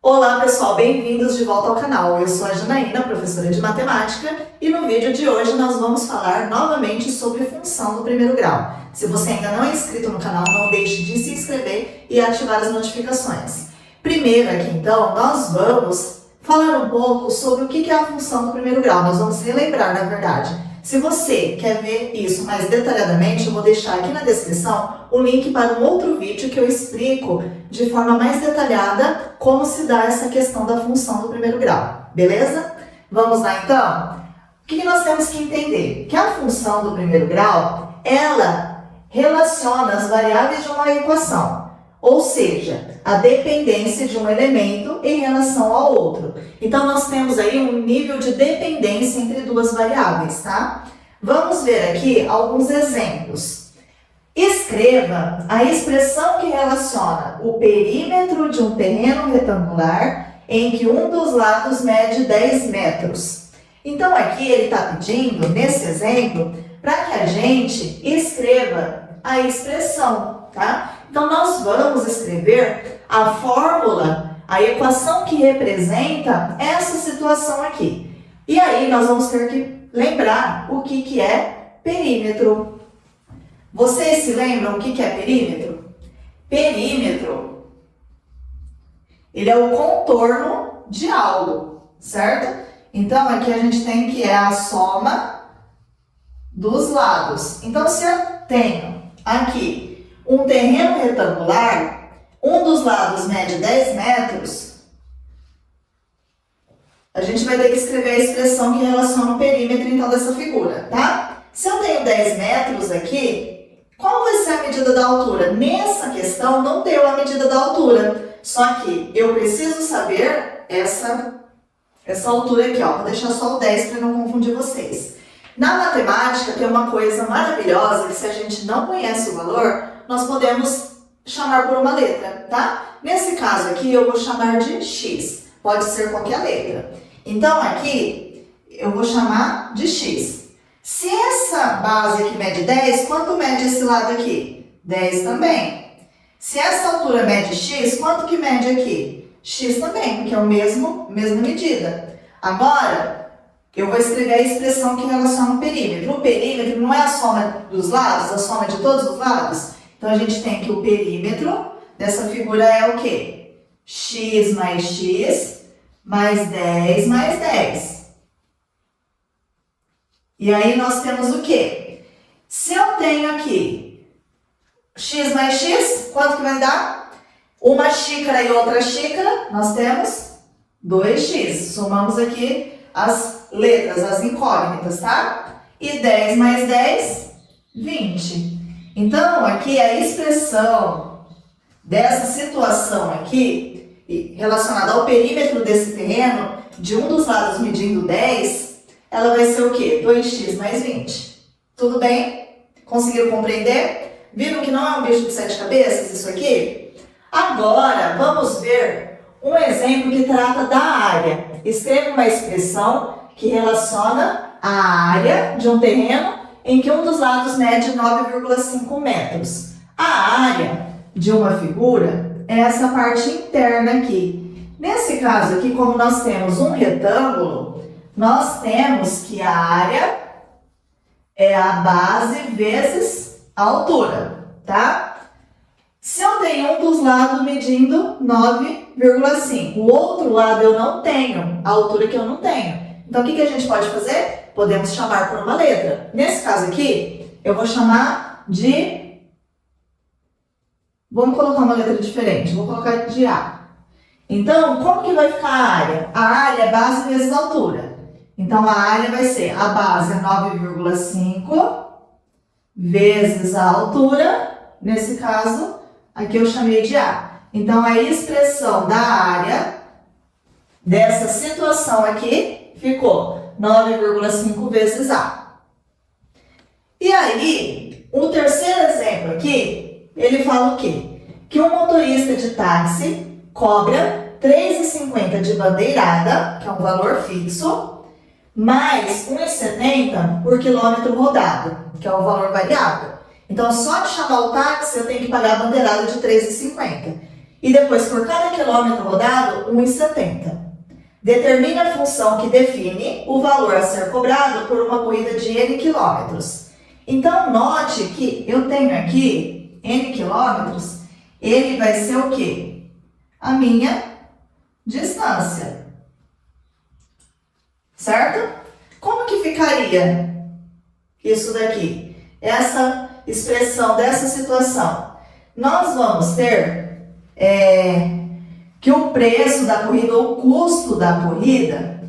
Olá pessoal, bem-vindos de volta ao canal. Eu sou a Janaína, professora de matemática, e no vídeo de hoje nós vamos falar novamente sobre função do primeiro grau. Se você ainda não é inscrito no canal, não deixe de se inscrever e ativar as notificações. Primeiro aqui então, nós vamos falar um pouco sobre o que é a função do primeiro grau. Nós vamos relembrar, na verdade. Se você quer ver isso mais detalhadamente, eu vou deixar aqui na descrição o link para um outro vídeo que eu explico de forma mais detalhada como se dá essa questão da função do primeiro grau, beleza? Vamos lá então? O que nós temos que entender? Que a função do primeiro grau, ela relaciona as variáveis de uma equação, ou seja, a dependência de um elemento em relação ao outro. Então, nós temos aí um nível de dependência entre duas variáveis, tá? Vamos ver aqui alguns exemplos. Escreva a expressão que relaciona o perímetro de um terreno retangular em que um dos lados mede 10 metros. Então, aqui ele está pedindo, nesse exemplo, para que a gente escreva a expressão, tá? Então, nós vamos escrever a fórmula, a equação que representa essa situação aqui. E aí, nós vamos ter que lembrar o que é perímetro. Vocês se lembram o que é perímetro? Perímetro, ele é o contorno de algo, certo? Então, aqui a gente tem que é a soma dos lados. Então, se eu tenho aqui um terreno retangular, um dos lados mede 10 metros, a gente vai ter que escrever a expressão que relaciona o perímetro, então, dessa figura, tá? Se eu tenho 10 metros aqui, qual vai ser a medida da altura? Nessa questão, não deu a medida da altura, só que eu preciso saber essa altura aqui, ó. Vou deixar só o 10 para não confundir vocês. Na matemática, tem uma coisa maravilhosa que se a gente não conhece o valor, nós podemos chamar por uma letra, tá? Nesse caso aqui, eu vou chamar de x. Pode ser qualquer letra. Então, aqui, eu vou chamar de x. Se essa base aqui mede 10, quanto mede esse lado aqui? 10 também. Se essa altura mede x, quanto que mede aqui? X também, porque é a mesma medida. Agora, eu vou escrever a expressão que relaciona o perímetro. O perímetro não é a soma dos lados, a soma de todos os lados? Então, a gente tem que o perímetro dessa figura é o quê? X mais 10 mais 10. E aí, nós temos o quê? Se eu tenho aqui x mais x, quanto que vai dar? Uma xícara e outra xícara, nós temos 2x. Somamos aqui as letras, as incógnitas, tá? E 10 mais 10, 20. Então, aqui a expressão dessa situação aqui, relacionada ao perímetro desse terreno, de um dos lados medindo 10, ela vai ser o quê? 2x mais 20. Tudo bem? Conseguiram compreender? Viram que não é um bicho de 7 cabeças isso aqui? Agora, vamos ver um exemplo que trata da área. Escreva uma expressão que relaciona a área de um terreno em que um dos lados mede 9,5 metros. A área de uma figura é essa parte interna aqui. Nesse caso aqui, como nós temos um retângulo, nós temos que a área é a base vezes a altura, tá? Se eu tenho um dos lados medindo 9,5, o outro lado eu não tenho, a altura que eu não tenho. Então, o que a gente pode fazer? Podemos chamar por uma letra. Nesse caso aqui, eu vou chamar de... Vamos colocar uma letra diferente, vou colocar de A. Então, como que vai ficar a área? A área é base vezes altura. Então, a área vai ser, a base é 9,5 vezes a altura. Nesse caso, aqui eu chamei de A. Então, a expressão da área dessa situação aqui ficou 9,5 vezes A. E aí, o terceiro exemplo aqui, ele fala o quê? Que um motorista de táxi cobra R$ 3,50 de bandeirada, que é um valor fixo, mais R$ 1,70 por quilômetro rodado, que é o valor variável. Então, só de chamar o táxi, eu tenho que pagar a bandeirada de R$ 3,50. e depois por cada quilômetro rodado, 1,70. Determine a função que define o valor a ser cobrado por uma corrida de N quilômetros. Então, note que eu tenho aqui N quilômetros, ele vai ser o quê? A minha distância. Certo? Como que ficaria isso daqui? Essa expressão dessa situação. Nós vamos ter que o preço da corrida, ou o custo da corrida,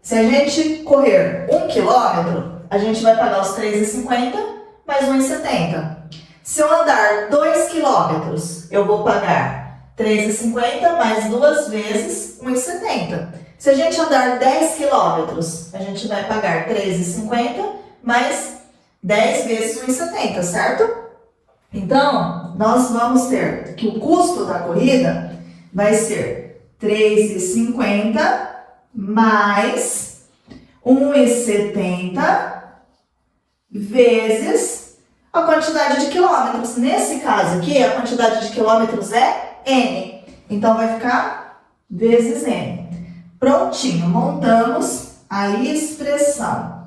se a gente correr 1 quilômetro, a gente vai pagar os R$ 3,50 mais R$ 1,70. Se eu andar 2 quilômetros, eu vou pagar R$ 3,50 mais 2 vezes R$ 1,70. Se a gente andar 10 quilômetros, a gente vai pagar R$ 3,50 mais 10 vezes R$ 1,70, certo? Então, nós vamos ter que o custo da corrida vai ser R$ 3,50 mais R$ 1,70 vezes a quantidade de quilômetros. Nesse caso aqui, a quantidade de quilômetros é N. Então, vai ficar vezes N. Prontinho, montamos a expressão.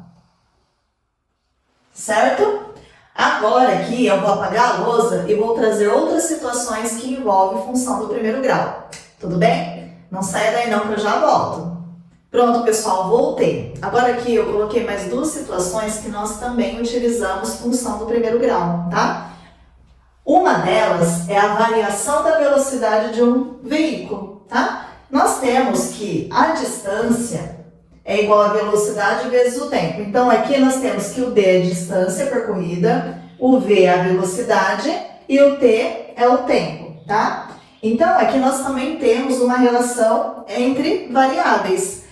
Certo? Agora aqui eu vou apagar a lousa e vou trazer outras situações que envolvem função do primeiro grau. Tudo bem? Não saia daí não que eu já volto. Pronto, pessoal, voltei. Agora aqui eu coloquei mais duas situações que nós também utilizamos função do primeiro grau, tá? Uma delas é a variação da velocidade de um veículo, tá? Nós temos que a distância é igual a velocidade vezes o tempo. Então, aqui nós temos que o D é a distância percorrida, o V é a velocidade e o T é o tempo, tá? Então, aqui nós também temos uma relação entre variáveis,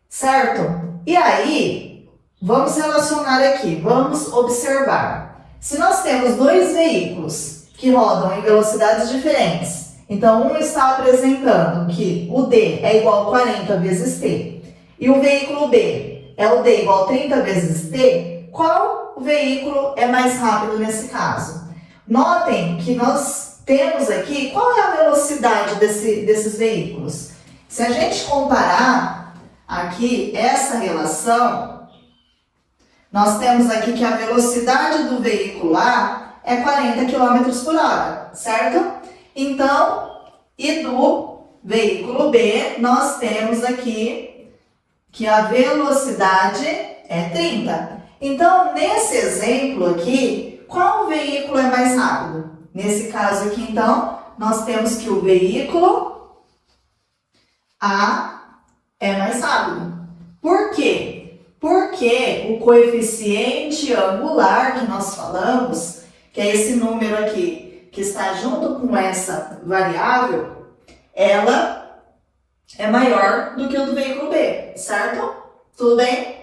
certo? E aí, vamos relacionar aqui, vamos observar. Se nós temos dois veículos que rodam em velocidades diferentes, então um está apresentando que o D é igual a 40 vezes T, e o veículo B é o D igual a 30 vezes T, qual veículo é mais rápido nesse caso? Notem que nós temos aqui, qual é a velocidade desses veículos? Se a gente comparar aqui essa relação, nós temos aqui que a velocidade do veículo A é 40 km por hora, certo? Então, e do veículo B, nós temos aqui que a velocidade é 30. Então, nesse exemplo aqui, qual veículo é mais rápido? Nesse caso aqui, então, nós temos que o veículo A é mais rápido. Por quê? Porque o coeficiente angular que nós falamos, que é esse número aqui, que está junto com essa variável, ela é maior do que o do veículo B, certo? Tudo bem?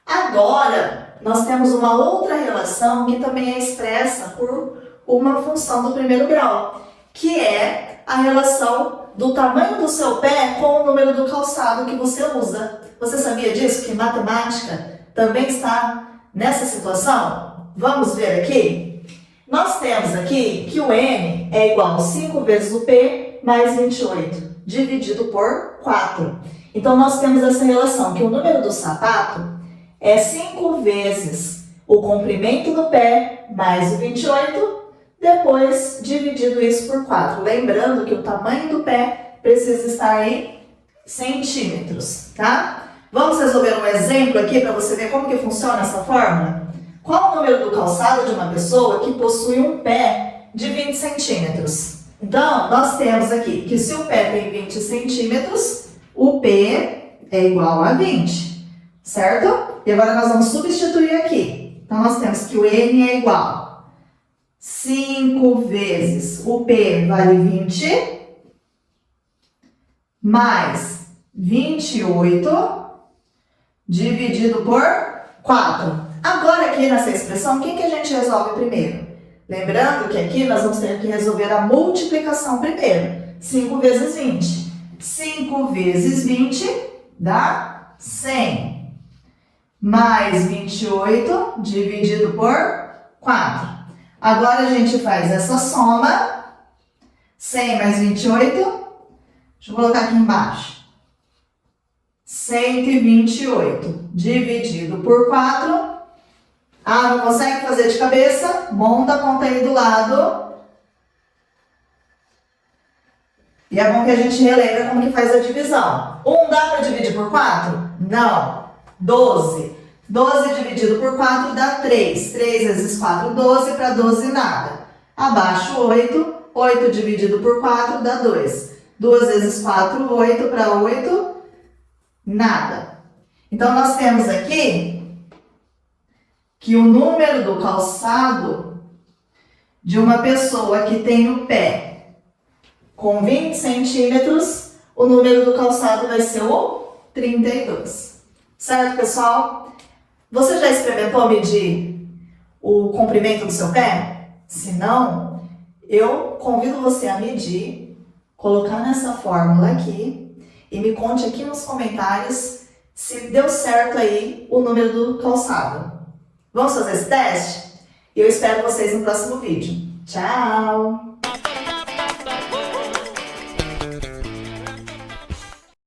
Agora, nós temos uma outra relação que também é expressa por uma função do primeiro grau, que é a relação do tamanho do seu pé com o número do calçado que você usa. Você sabia disso? Que matemática também está nessa situação? Vamos ver aqui? Nós temos aqui que o N é igual a 5 vezes o P mais 28. Dividido por 4. Então, nós temos essa relação, que o número do sapato é 5 vezes o comprimento do pé mais o 28, depois dividido isso por 4. Lembrando que o tamanho do pé precisa estar em centímetros, tá? Vamos resolver um exemplo aqui para você ver como que funciona essa fórmula? Qual o número do calçado de uma pessoa que possui um pé de 20 centímetros? Então, nós temos aqui que se o pé tem 20 centímetros, o P é igual a 20, certo? E agora nós vamos substituir aqui. Então, nós temos que o N é igual a 5 vezes o P vale 20, mais 28, dividido por 4. Agora, aqui nessa expressão, o que a gente resolve primeiro? Lembrando que aqui nós vamos ter que resolver a multiplicação primeiro. 5 vezes 20. 5 vezes 20 dá 100. Mais 28 dividido por 4. Agora a gente faz essa soma. 100 mais 28. Deixa eu colocar aqui embaixo. 128 dividido por 4. Ah, não consegue fazer de cabeça? Monta a conta aí do lado. E é bom que a gente relembra como que faz a divisão. 1 dá para dividir por 4? Não. 12. 12 dividido por 4 dá 3. 3 vezes 4, 12. Para 12, nada. Abaixo, 8. 8 dividido por 4 dá 2. 2 vezes 4, 8. Para 8, nada. Então, nós temos aqui que o número do calçado de uma pessoa que tem o pé com 20 centímetros, o número do calçado vai ser o 32. Certo, pessoal? Você já experimentou medir o comprimento do seu pé? Se não, eu convido você a medir, colocar nessa fórmula aqui e me conte aqui nos comentários se deu certo aí o número do calçado. Vamos fazer esse teste? E eu espero vocês no próximo vídeo. Tchau!